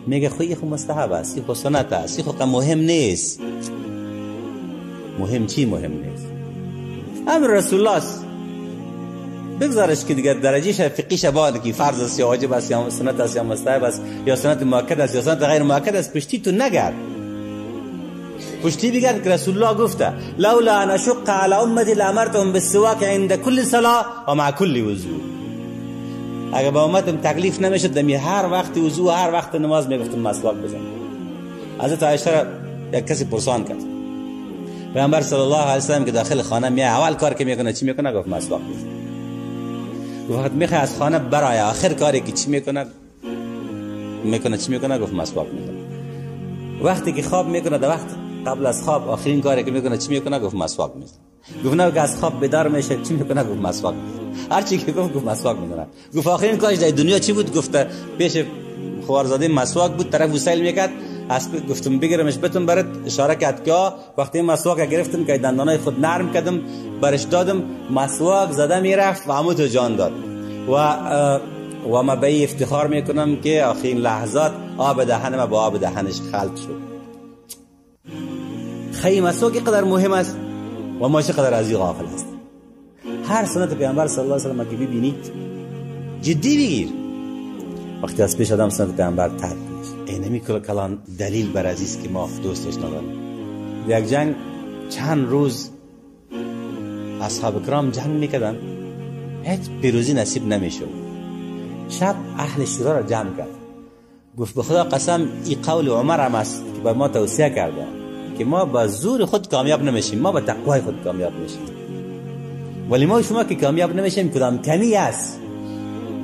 میگه خوی خو مستحب است، خو سنت است، خو مهم نیست. مهم چی مهم نیست؟ امر رسول الله است، بگذارش که دیگه درجه فقهیش بعد که فرض است یا واجب است یا سنت است یا مستحب است یا سنت مؤکد است یا سنت غیر مؤکد است، پشتی تو نگرد. پشتی بگرد که رسول الله گفته لولا ان اشق علی امتی لامرتهم بالسواک عند كل صلاه و مع كل وضو. اگه با امتم تکلیف نمیشد دمی هر وقت وضو و هر وقت نماز میگفتم مسواک بزن. حضرت عایشه یک کسی پرسان کرد، پیامبر صلی الله علیه و سلم که داخل خانه میاد اول کار که میکنه چی میکنه؟ گفت مسواک بزن. وقت میخواد از خانه برای آخر کاری که چی میکنه چی میکنه؟ گفت مسواک میزنه. وقتی که خواب میکنه در وقت قبل از خواب آخرین کاری که میکنه چی میکنه؟ گفت مسواک میزنه. گفت نه که از خواب بیدار میشه چی میکنه؟ گفت مسواک میزنه. هر چی که گفت مسواک میزنه. گفت آخرین کارش در دنیا چی بود؟ گفت پیش خوارزاده مسواک بود، طرف وسایل میکرد، گفتم بگیرمش بتون برات اشاره کرد که وقتی مسواک گرفتم که دندانای خود نرم کردم برش دادم، مسواک زده میرفت و عمو تو جان داد. و ما به افتخار میکنم که آخرین لحظات آب دهنم با آب دهنش خلط شد. خیلی مسواک قدر مهم است و ما چقدر از این غافل است. هر سنت پیامبر صلی الله علیه و سلم که ببینید جدی بگیر. وقتی از پیش آدم سنت پیامبر ترک میشه، اینمی کلان دلیل بر عزیز که ما دوستش نداریم. یک جنگ چند روز اصحاب کرام جنگ میکردن، هیچ پیروزی نصیب نمیشد. شب اهل شورا را جمع کرد، گفت به خدا قسم این قول عمر هم است که به ما توصیه کرده که ما با زور خود کامیاب نمیشیم، ما با تقوای خود کامیاب میشیم. ولی ما شما که کامیاب نمیشیم کدام کمی است؟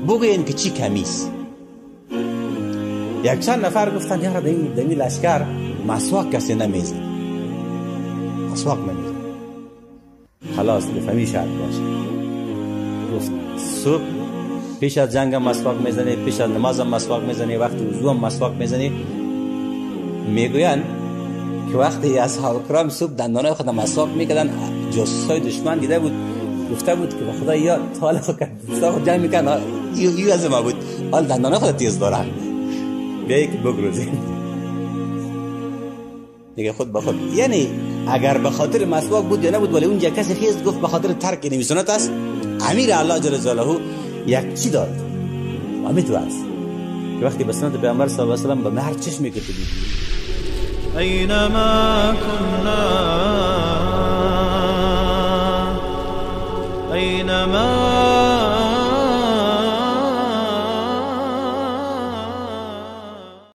بگوین که چی کمی است؟ یک چند نفر گفتن یارا دمی لشکر مسواک کسی نمیزن، مسواک نمیزن. خلاص بفهمی شاید باشه. گفت صبح پیش از جنگ مسواک میزنی، پیش از نماز مسواک میزنی، وقت وضو هم مسواک میزنی. میگوین که وقتی اصحاب کرام صبح دندانای خود مسواک میکردن، جاسوسای دشمن دیده بود، گفته بود که به خدا یا طالع خود جنگ میکنن یو از ما بود، حال دندانای خود تیز دارن، بیایی که بگروزیم دیگه خود به خود. یعنی اگر به خاطر مسواک بود یا نبود، ولی اونجا کسی خیست گفت به خاطر ترک نمی سنت است، امیر الله جل جلاله یک چی داد امی تو است که وقتی به سنت پیامبر صلی الله علیه و سلم به هر چشمی که تو دیدی اینما کنا اینما